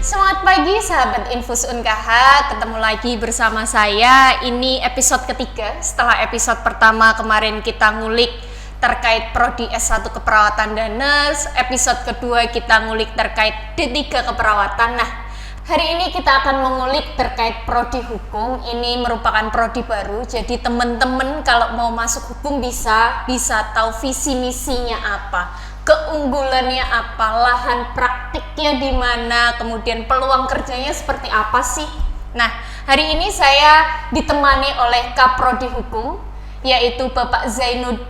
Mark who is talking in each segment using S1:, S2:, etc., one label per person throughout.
S1: Semangat pagi sahabat Infus UNKH, ketemu lagi bersama saya. Ini episode ketiga setelah episode pertama kemarin kita ngulik terkait Prodi S1 Keperawatan dan Nurse. Episode kedua kita ngulik terkait D3 Keperawatan. Nah, hari ini kita akan mengulik terkait Prodi Hukum. Ini merupakan prodi baru, jadi teman-teman kalau mau masuk hukum bisa tahu visi misinya apa, keunggulannya apa, lahan praktiknya di mana, kemudian peluang kerjanya seperti apa sih. Nah, hari ini saya ditemani oleh Kaprodi Hukum, yaitu Bapak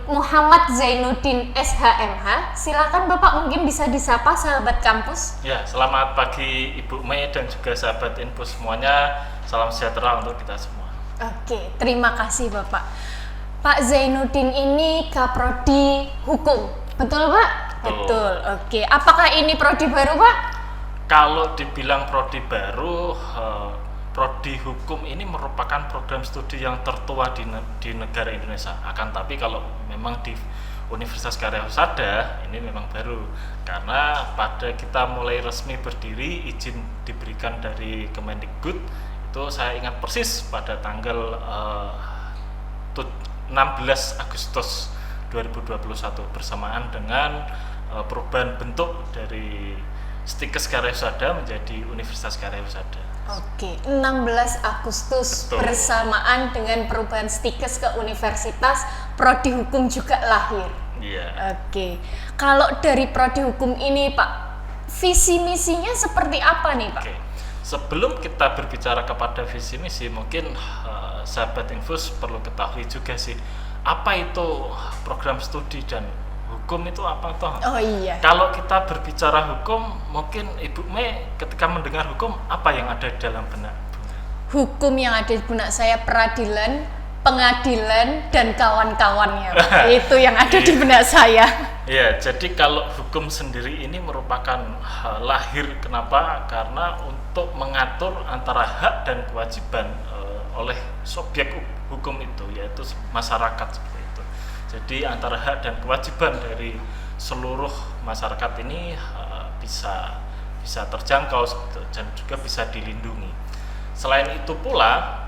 S1: Muhammad Zainuddin SHMH. Silakan Bapak, mungkin bisa disapa sahabat kampus.
S2: Ya, selamat pagi Ibu Mei dan juga sahabat Infus semuanya. Salam sejahtera untuk kita semua.
S1: Oke, terima kasih Bapak. Pak Zainuddin ini Kaprodi Hukum, betul Pak? Betul. Oke, apakah ini prodi baru Pak?
S2: Kalau dibilang prodi baru, Prodi Hukum ini merupakan program studi yang tertua di negara Indonesia. Akan tapi kalau memang di Universitas Gadjah Mada ini memang baru, karena pada kita mulai resmi berdiri, izin diberikan dari Kemendikbud. Itu saya ingat persis pada tanggal 16 Agustus 2021 bersamaan dengan perubahan bentuk dari Stikes Gadjah Mada menjadi Universitas Gadjah Mada.
S1: Oke, 16 Agustus
S2: Betul.
S1: Bersamaan dengan perubahan Stikes ke Universitas, Prodi Hukum juga lahir.
S2: Iya.
S1: Oke, kalau dari Prodi Hukum ini Pak, visi misinya seperti apa nih Pak?
S2: Oke. Sebelum kita berbicara kepada visi misi, mungkin sahabat Infus perlu ketahui juga sih, apa itu program studi dan hukum itu apa toh?
S1: Oh iya.
S2: Kalau kita berbicara hukum, mungkin Ibu Mei ketika mendengar hukum, apa yang ada di dalam benak?
S1: Hukum yang ada di benak saya peradilan, pengadilan, dan kawan-kawannya. Itu yang ada di benak saya.
S2: Ya, jadi kalau hukum sendiri ini merupakan lahir kenapa? Karena untuk mengatur antara hak dan kewajiban oleh subjek hukum itu, yaitu masyarakat seperti itu. Jadi antara hak dan kewajiban dari seluruh masyarakat ini bisa terjangkau dan juga bisa dilindungi. Selain itu pula,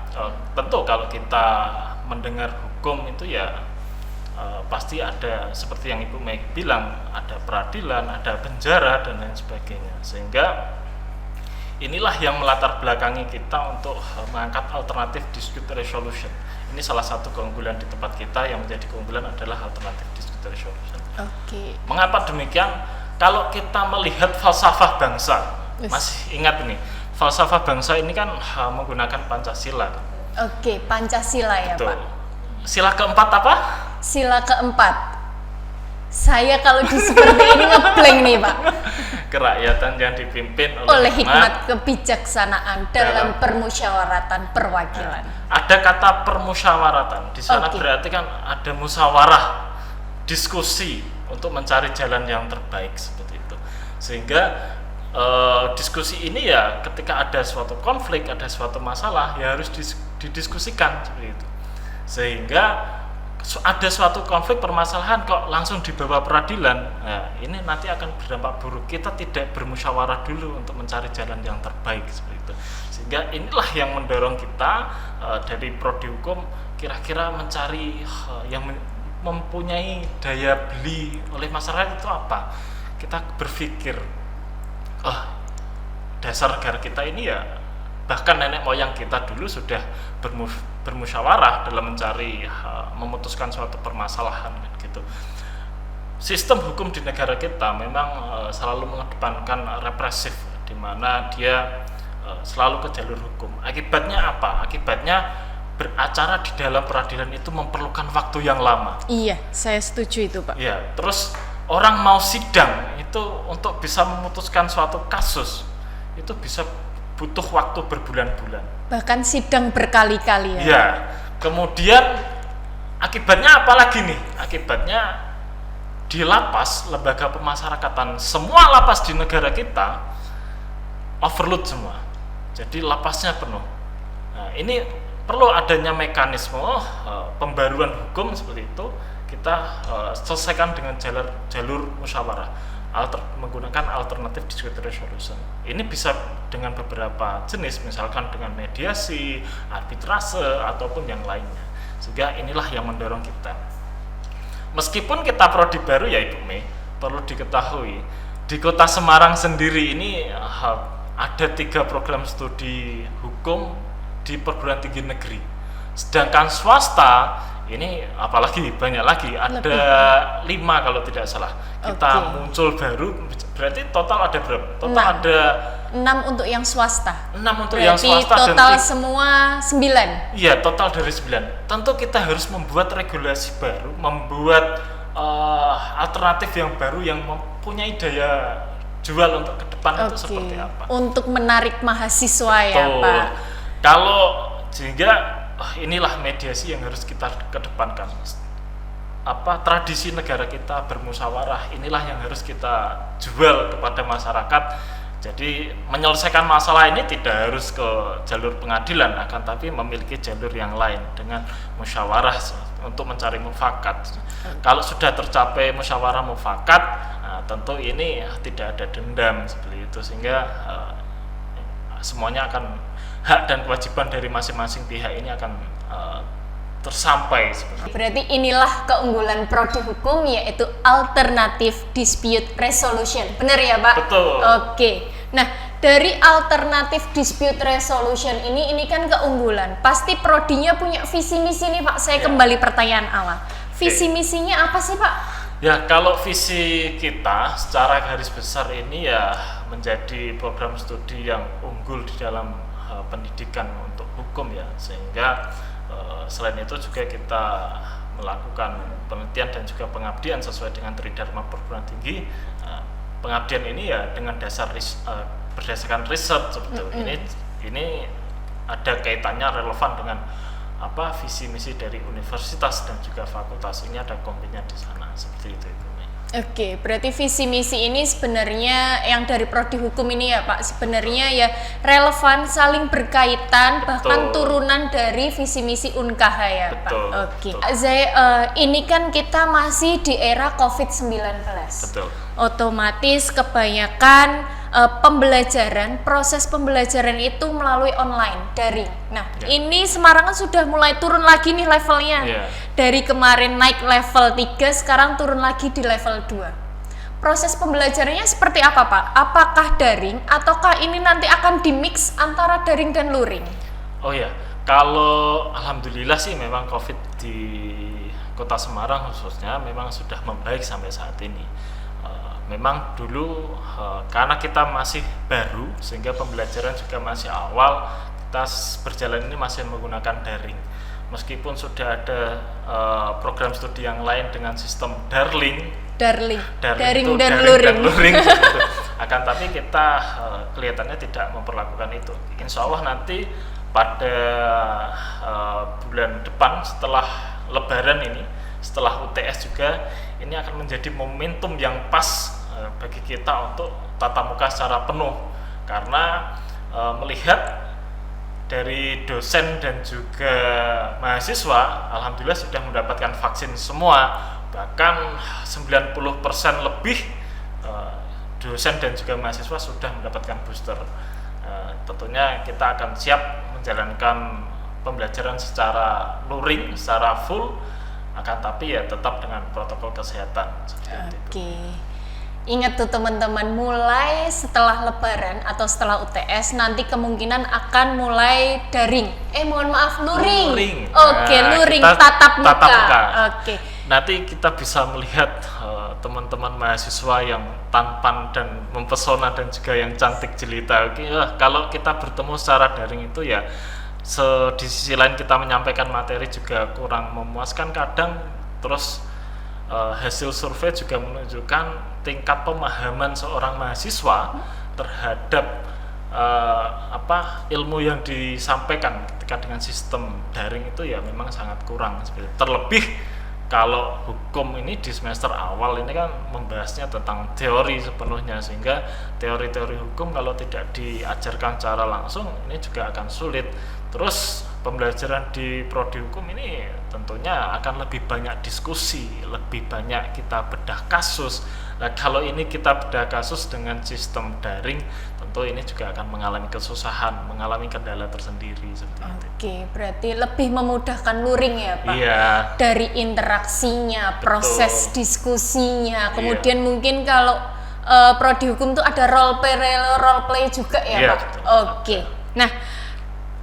S2: tentu kalau kita mendengar hukum itu ya pasti ada seperti yang Ibu Mei bilang, ada peradilan, ada penjara dan lain sebagainya. Sehingga inilah yang melatar belakangi kita untuk mengangkat alternatif dispute resolution. Ini salah satu keunggulan di tempat kita, yang menjadi keunggulan adalah alternatif dispute resolution.
S1: Oke.
S2: Mengapa demikian? Kalau kita melihat falsafah bangsa, masih ingat ini, falsafah bangsa ini kan menggunakan Pancasila.
S1: Oke, Pancasila ya
S2: Betul.
S1: Pak.
S2: Sila keempat apa?
S1: Sila keempat. Saya kalau di seperti ini ngeblank nih Pak.
S2: Kerakyatan yang dipimpin
S1: Oleh hikmat kebijaksanaan dalam permusyawaratan perwakilan.
S2: Ada kata permusyawaratan. Di sana
S1: Oke.
S2: berarti kan ada musyawarah, diskusi untuk mencari jalan yang terbaik seperti itu. Sehingga diskusi ini ya ketika ada suatu konflik, ada suatu masalah ya harus didiskusikan seperti itu. Sehingga ada suatu konflik permasalahan kok langsung dibawa peradilan, nah, ini nanti akan berdampak buruk. Kita tidak bermusyawarah dulu untuk mencari jalan yang terbaik seperti itu. Sehingga inilah yang mendorong kita dari prodi hukum kira-kira mencari yang mempunyai daya beli oleh masyarakat itu apa. Kita berpikir, dasar negara kita ini ya, bahkan nenek moyang kita dulu sudah bermusyawarah dalam mencari memutuskan suatu permasalahan gitu. Sistem hukum di negara kita memang selalu mengedepankan represif, di mana dia selalu ke jalur hukum. Akibatnya apa? Akibatnya beracara di dalam peradilan itu memerlukan waktu yang lama.
S1: Iya, saya setuju itu Pak.
S2: Ya, terus orang mau sidang itu untuk bisa memutuskan suatu kasus itu bisa butuh waktu berbulan-bulan.
S1: Bahkan sidang berkali-kali ya.
S2: Ya, kemudian akibatnya apa lagi nih? Akibatnya di lapas, lembaga pemasyarakatan, semua lapas di negara kita overload semua. Jadi lapasnya penuh. Nah, ini perlu adanya mekanisme pembaruan hukum seperti itu. Kita selesaikan dengan jalur musyawarah. menggunakan alternatif dispute resolution. Ini bisa dengan beberapa jenis, misalkan dengan mediasi, arbitrase, ataupun yang lainnya. Sehingga inilah yang mendorong kita. Meskipun kita prodi baru ya Ibu Mei, perlu diketahui di Kota Semarang sendiri ini ada 3 program studi hukum di perguruan tinggi negeri. Sedangkan swasta ini apalagi banyak lagi, ada 5 kalau tidak salah. Kita muncul baru, berarti total ada berapa? Total ada
S1: 6 untuk yang swasta.
S2: 6 untuk
S1: berarti
S2: yang swasta
S1: total
S2: dan
S1: semua 9.
S2: Iya, total dari 9. Tentu kita harus membuat regulasi baru, membuat alternatif yang baru yang mempunyai daya jual untuk ke depan itu seperti apa.
S1: Untuk menarik mahasiswa ya Pak.
S2: Kalau sehingga inilah mediasi yang harus kita kedepankan. Tradisi negara kita bermusyawarah, inilah yang harus kita jual kepada masyarakat. Jadi menyelesaikan masalah ini tidak harus ke jalur pengadilan, akan tapi memiliki jalur yang lain dengan musyawarah untuk mencari mufakat. Kalau sudah tercapai musyawarah mufakat, tentu ini tidak ada dendam seperti itu, sehingga semuanya akan hak dan kewajiban dari masing-masing pihak ini akan tersampai seperti itu.
S1: Berarti inilah keunggulan prodi hukum, yaitu alternatif dispute resolution. Benar ya Pak?
S2: Betul.
S1: Oke. Nah, dari alternatif dispute resolution ini kan keunggulan. Pasti prodinya punya visi misi nih Pak. Saya kembali pertanyaan awal. Visi misinya apa sih Pak?
S2: Ya, kalau visi kita secara garis besar ini ya menjadi program studi yang unggul di dalam pendidikan untuk hukum ya, sehingga selain itu juga kita melakukan penelitian dan juga pengabdian sesuai dengan Tridharma perguruan tinggi. Pengabdian ini ya dengan berdasarkan riset seperti ini ada kaitannya relevan dengan visi misi dari universitas dan juga fakultas. Ini ada kombinnya di sana seperti itu.
S1: Oke, berarti visi misi ini sebenarnya yang dari prodi hukum ini ya Pak, sebenarnya ya relevan, saling berkaitan, bahkan turunan dari visi misi UNKH ya Pak. Oke. Ini kan kita masih di era COVID-19.
S2: Betul.
S1: Otomatis kebanyakan proses pembelajaran itu melalui online, daring. Nah, ini Semarang kan sudah mulai turun lagi nih levelnya. Dari kemarin naik level 3, sekarang turun lagi di level 2. Proses pembelajarannya seperti apa Pak? Apakah daring ataukah ini nanti akan dimix antara daring dan luring?
S2: Oh ya, kalau alhamdulillah sih memang COVID di Kota Semarang khususnya memang sudah membaik sampai saat ini. Memang dulu karena kita masih baru sehingga pembelajaran juga masih awal, kita berjalan ini masih menggunakan daring. Meskipun sudah ada program studi yang lain dengan sistem daring dan luring gitu. Akan tapi kita kelihatannya tidak memperlakukan itu. Insya Allah nanti pada bulan depan setelah Lebaran ini, setelah UTS juga, ini akan menjadi momentum yang pas bagi kita untuk tatap muka secara penuh, karena melihat dari dosen dan juga mahasiswa alhamdulillah sudah mendapatkan vaksin semua, bahkan 90% lebih dosen dan juga mahasiswa sudah mendapatkan booster. Tentunya kita akan siap menjalankan pembelajaran secara luring, secara full, akan tapi ya tetap dengan protokol kesehatan.
S1: Oke. Ingat tuh teman-teman, mulai setelah Lebaran atau setelah UTS nanti kemungkinan akan mulai daring. Mohon maaf, luring. Oke, luring tatap muka. Oke.
S2: Nanti kita bisa melihat teman-teman mahasiswa yang tampan dan mempesona dan juga yang cantik jelita. Kalau kita bertemu secara daring itu ya di sisi lain kita menyampaikan materi juga kurang memuaskan kadang, terus hasil survei juga menunjukkan tingkat pemahaman seorang mahasiswa terhadap ilmu yang disampaikan ketika dengan sistem daring itu ya memang sangat kurang. Terlebih kalau hukum ini di semester awal ini kan membahasnya tentang teori sepenuhnya, sehingga teori-teori hukum kalau tidak diajarkan secara langsung ini juga akan sulit. Terus pembelajaran di prodi hukum ini tentunya akan lebih banyak diskusi, lebih banyak kita bedah kasus, Nah, kalau ini kita bedah kasus dengan sistem daring, tentu ini juga akan mengalami kesusahan, mengalami kendala tersendiri seperti itu.
S1: Oke, berarti lebih memudahkan luring ya Pak?
S2: Iya.
S1: Dari interaksinya, proses diskusinya, kemudian mungkin kalau prodi hukum tuh ada role play juga ya
S2: Iya,
S1: Pak?
S2: betul.
S1: Oke, nah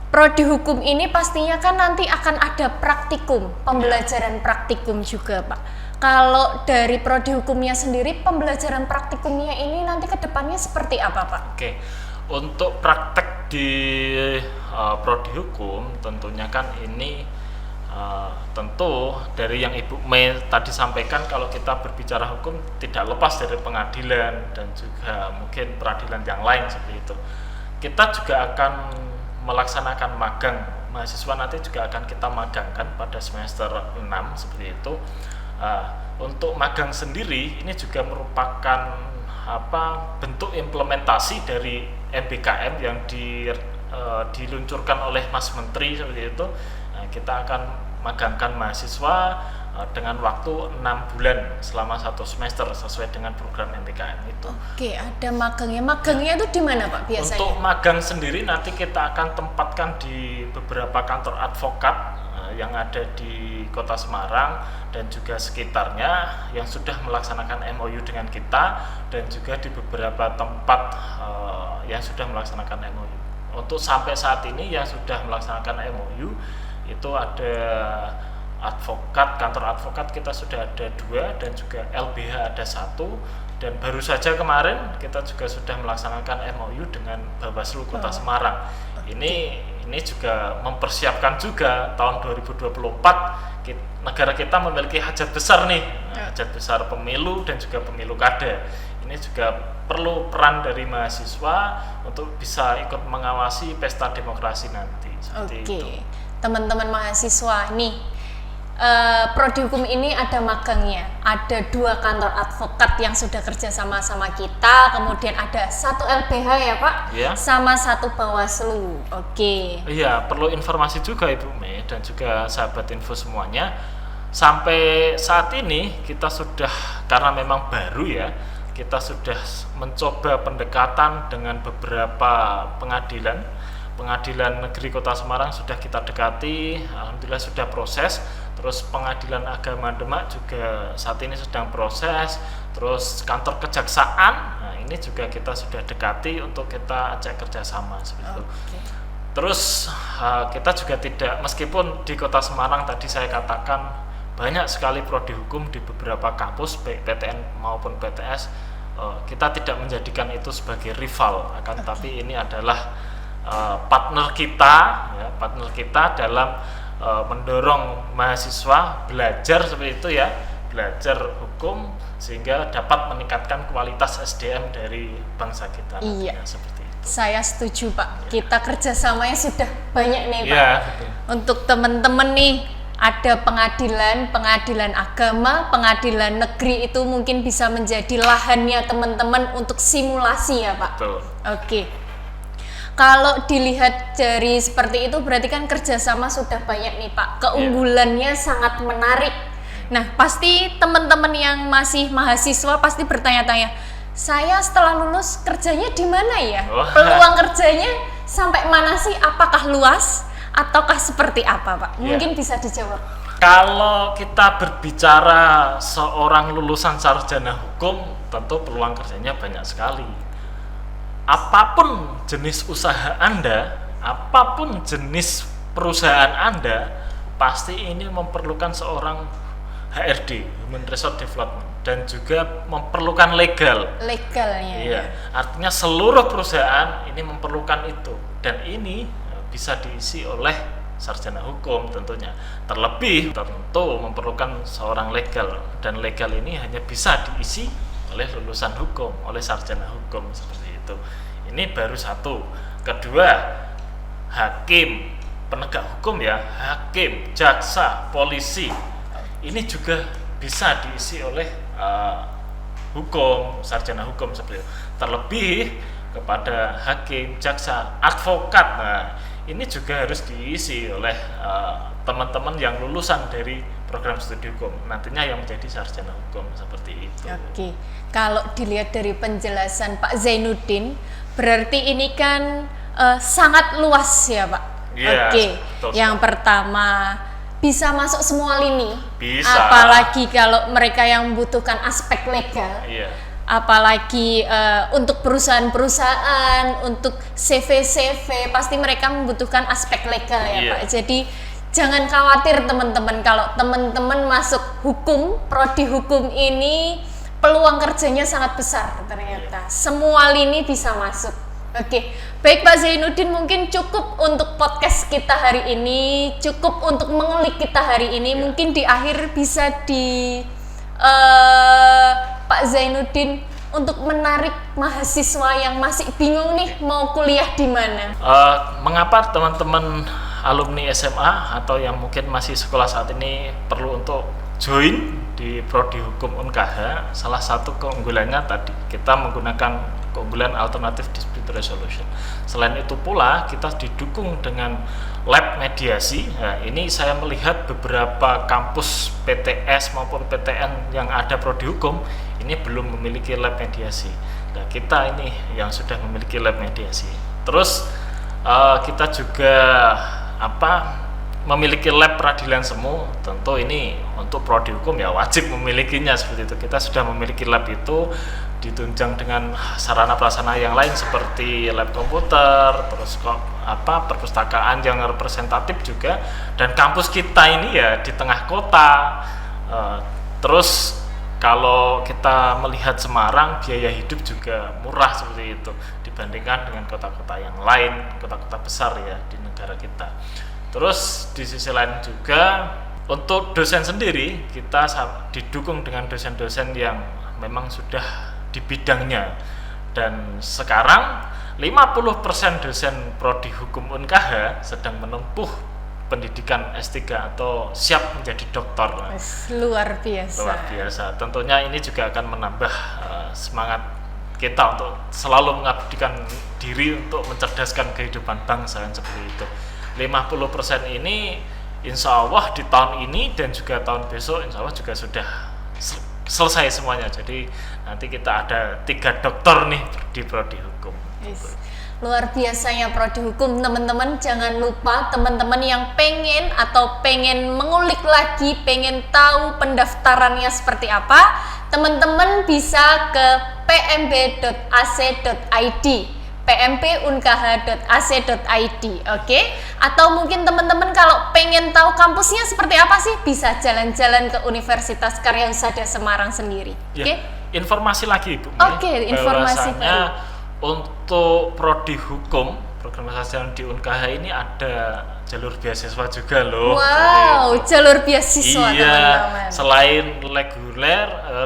S1: prodi hukum ini pastinya kan nanti akan ada praktikum, pembelajaran praktikum juga Pak. Kalau dari prodi hukumnya sendiri, pembelajaran praktikumnya ini nanti ke depannya seperti apa Pak?
S2: Oke, untuk praktek di prodi hukum tentunya kan ini tentu dari yang Ibu Mei tadi sampaikan, kalau kita berbicara hukum tidak lepas dari pengadilan dan juga mungkin peradilan yang lain seperti itu. Kita juga akan melaksanakan magang, mahasiswa nanti juga akan kita magangkan pada semester 6 seperti itu. Untuk magang sendiri ini juga merupakan bentuk implementasi dari MBKM yang diluncurkan oleh Mas Menteri seperti itu. Kita akan magangkan mahasiswa dengan waktu 6 bulan selama 1 semester sesuai dengan program MBKM itu.
S1: Oke, ada magangnya. Magangnya itu di mana Pak biasanya?
S2: Untuk magang sendiri nanti kita akan tempatkan di beberapa kantor advokat yang ada di Kota Semarang dan juga sekitarnya yang sudah melaksanakan MOU dengan kita, dan juga di beberapa tempat yang sudah melaksanakan MOU. Untuk sampai saat ini yang sudah melaksanakan MOU itu ada advokat, kantor advokat kita sudah ada 2 dan juga LBH ada 1, dan baru saja kemarin kita juga sudah melaksanakan MOU dengan Bawaslu Kota Semarang. Ini juga mempersiapkan juga tahun 2024 negara kita memiliki hajat besar nih, hajat besar pemilu dan juga pemilu kada. Ini juga perlu peran dari mahasiswa untuk bisa ikut mengawasi pesta demokrasi nanti. Seperti itu.
S1: Teman-teman mahasiswa nih, prodi hukum ini ada magangnya, ada 2 kantor advokat yang sudah kerja sama kita, kemudian ada 1 LBH ya Pak, sama 1 Bawaslu. Iya,
S2: perlu informasi juga Ibu Mei dan juga sahabat info semuanya, sampai saat ini kita sudah, karena memang baru ya, kita sudah mencoba pendekatan dengan beberapa pengadilan negeri Kota Semarang sudah kita dekati, alhamdulillah sudah proses. Terus pengadilan agama Demak juga saat ini sedang proses. Terus kantor kejaksaan, nah ini juga kita sudah dekati untuk kita ajak kerjasama seperti itu. Terus kita juga tidak, meskipun di Kota Semarang tadi saya katakan banyak sekali prodi hukum di beberapa kampus baik PTN maupun PTS, kita tidak menjadikan itu sebagai rival, akan tapi ini adalah partner kita dalam mendorong mahasiswa belajar seperti itu ya, belajar hukum sehingga dapat meningkatkan kualitas SDM dari bangsa kita.
S1: Iya,
S2: seperti itu.
S1: Saya setuju Pak. Kita kerjasamanya sudah banyak nih Pak.
S2: Iya.
S1: Untuk teman-teman nih, ada pengadilan agama, pengadilan negeri, itu mungkin bisa menjadi lahannya teman-teman untuk simulasi ya Pak.
S2: Betul.
S1: Kalau dilihat dari seperti itu berarti kan kerjasama sudah banyak nih Pak, keunggulannya sangat menarik. Nah pasti teman-teman yang masih mahasiswa pasti bertanya-tanya, saya setelah lulus kerjanya di mana ya? Peluang kerjanya sampai mana sih? Apakah luas ataukah seperti apa Pak? Mungkin bisa dijawab.
S2: Kalau kita berbicara seorang lulusan sarjana hukum, tentu peluang kerjanya banyak sekali. Apapun jenis usaha Anda, apapun jenis perusahaan Anda, pasti ini memerlukan seorang HRD, Human Resource Development, dan juga memerlukan legalnya. Iya, artinya seluruh perusahaan ini memerlukan itu, dan ini bisa diisi oleh sarjana hukum tentunya. Terlebih tentu memerlukan seorang legal, dan legal ini hanya bisa diisi oleh lulusan hukum, oleh sarjana hukum seperti itu. Ini baru 1. Kedua, hakim, penegak hukum ya, hakim, jaksa, polisi. Ini juga bisa diisi oleh hukum, sarjana hukum seperti itu. Terlebih kepada hakim, jaksa, advokat. Nah, ini juga harus diisi oleh teman-teman yang lulusan dari program studi hukum, nantinya yang menjadi sarjana hukum seperti itu.
S1: Oke, kalau dilihat dari penjelasan Pak Zainuddin, berarti ini kan sangat luas ya Pak?
S2: Iya,
S1: Oke,
S2: betul.
S1: yang pertama bisa masuk semua lini,
S2: Bisa.
S1: apalagi kalau mereka yang membutuhkan aspek legal.
S2: Iya.
S1: Apalagi untuk perusahaan-perusahaan, untuk CV pasti mereka membutuhkan aspek legal ya
S2: Iya.
S1: Pak. Jadi jangan khawatir teman-teman, kalau teman-teman masuk hukum, prodi hukum ini peluang kerjanya sangat besar ternyata. Semua lini bisa masuk. Oke, baik Pak Zainuddin, mungkin cukup untuk podcast kita hari ini, cukup untuk mengulik kita hari ini. Mungkin di akhir bisa Pak Zainuddin untuk menarik mahasiswa yang masih bingung nih mau kuliah di mana.
S2: Mengapa teman-teman alumni SMA atau yang mungkin masih sekolah saat ini perlu untuk join di prodi hukum UNKH? Salah satu keunggulannya tadi kita menggunakan keunggulan alternatif dispute resolution. Selain itu pula kita didukung dengan lab mediasi. Nah, ini saya melihat beberapa kampus PTS maupun PTN yang ada prodi hukum ini belum memiliki lab mediasi. Nah, kita ini yang sudah memiliki lab mediasi. Terus kita juga memiliki lab peradilan semu. Tentu ini untuk prodi hukum ya wajib memilikinya seperti itu. Kita sudah memiliki lab itu, ditunjang dengan sarana prasarana yang lain seperti lab komputer, terus perpustakaan yang representatif juga, dan kampus kita ini ya di tengah kota. Terus kalau kita melihat Semarang, biaya hidup juga murah seperti itu dibandingkan dengan kota-kota yang lain, kota-kota besar ya di negara kita. Terus di sisi lain juga untuk dosen sendiri kita didukung dengan dosen-dosen yang memang sudah di bidangnya, dan sekarang 50% dosen prodi hukum UNKH sedang menempuh pendidikan S3 atau siap menjadi doktor.
S1: Luar biasa.
S2: Luar biasa. Tentunya ini juga akan menambah semangat kita untuk selalu mengabdikan diri untuk mencerdaskan kehidupan bangsa seperti itu. 50% ini insya Allah di tahun ini dan juga tahun besok insya Allah juga sudah selesai semuanya. Jadi nanti kita ada 3 dokter nih di prodi hukum.
S1: Yes. Luar biasanya prodi hukum, teman-teman. Jangan lupa teman-teman yang pengen atau pengen mengulik lagi, pengen tahu pendaftarannya seperti apa, teman-teman bisa ke pmb.ac.id, pmpunKH.ac.id, oke? Atau mungkin teman-teman kalau pengen tahu kampusnya seperti apa sih, bisa jalan-jalan ke Universitas Karya Husada Semarang sendiri,
S2: Ya,
S1: oke?
S2: informasi lagi Bu.
S1: Oke, informasi
S2: bahwasanya untuk prodi hukum program sarjana di UNKH ini ada jalur beasiswa juga loh.
S1: Wow, jalur beasiswa
S2: iya,
S1: teman-teman.
S2: selain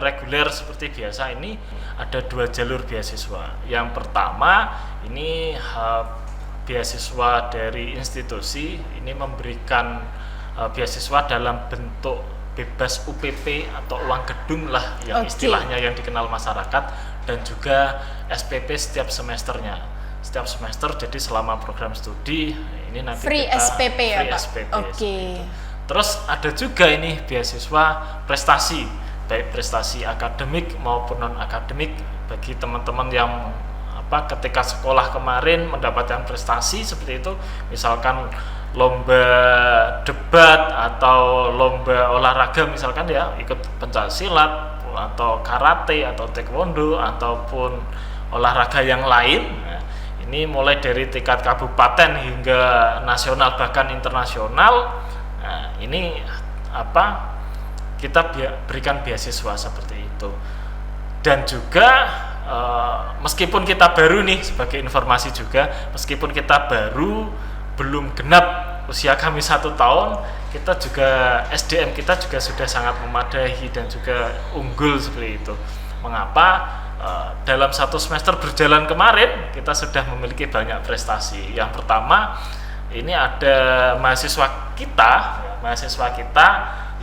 S2: reguler seperti biasa, ini ada 2 jalur beasiswa. Yang pertama ini beasiswa dari institusi, ini memberikan beasiswa dalam bentuk bebas UPP atau uang gedung lah yang istilahnya yang dikenal masyarakat, dan juga SPP setiap semesternya. Setiap semester, jadi selama program studi ini nanti
S1: Free
S2: kita
S1: SPP ya
S2: free
S1: Pak?
S2: SPP,
S1: Oke.
S2: Terus ada juga ini beasiswa prestasi, baik prestasi akademik maupun non akademik bagi teman-teman yang ketika sekolah kemarin mendapatkan prestasi seperti itu, misalkan lomba debat atau lomba olahraga misalkan ya, ikut pencak silat atau karate atau taekwondo ataupun olahraga yang lain. Nah, ini mulai dari tingkat kabupaten hingga nasional bahkan internasional. Nah, ini kita berikan beasiswa seperti itu. Dan juga meskipun kita baru nih, sebagai informasi juga, meskipun kita baru belum genap usia kami 1 tahun, kita juga SDM kita juga sudah sangat memadai dan juga unggul seperti itu. Mengapa? Dalam 1 semester berjalan kemarin kita sudah memiliki banyak prestasi. Yang pertama, ini ada mahasiswa kita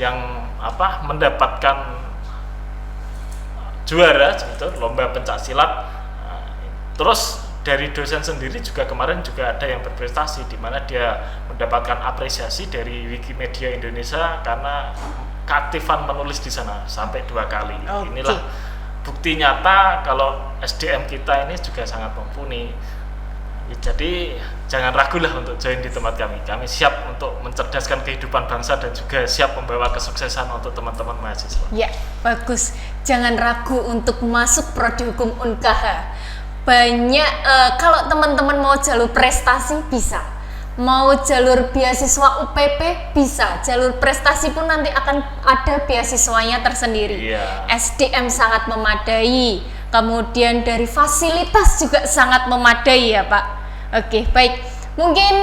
S2: yang mendapatkan juara gitu, lomba pencak silat. Terus dari dosen sendiri juga kemarin juga ada yang berprestasi di mana dia mendapatkan apresiasi dari Wikimedia Indonesia karena keaktifan menulis di sana sampai 2 kali. Inilah bukti nyata kalau SDM kita ini juga sangat mumpuni. Jadi jangan ragulah untuk join di tempat kami. Kami siap untuk mencerdaskan kehidupan bangsa dan juga siap membawa kesuksesan untuk teman-teman mahasiswa.
S1: Ya, bagus. Jangan ragu untuk masuk prodi hukum UNKH. Banyak kalau teman-teman mau jalur prestasi bisa. Mau jalur beasiswa UPP bisa. Jalur prestasi pun nanti akan ada beasiswanya tersendiri. SDM sangat memadai. Kemudian dari fasilitas juga sangat memadai ya Pak. Oke, baik. Mungkin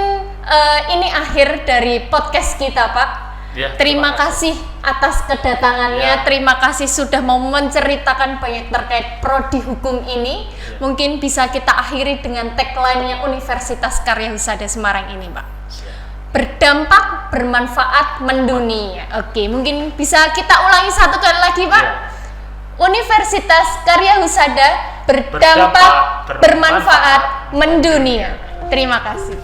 S1: ini akhir dari podcast kita Pak. Terima kasih atas kedatangannya. Terima kasih sudah mau menceritakan banyak terkait prodi hukum ini. Mungkin bisa kita akhiri dengan tagline-nya Universitas Karya Husada Semarang ini Pak. Berdampak, bermanfaat, mendunia. Oke, mungkin bisa kita ulangi satu kali lagi Pak. Universitas Karya Husada berdampak, bermanfaat, mendunia. Terima kasih.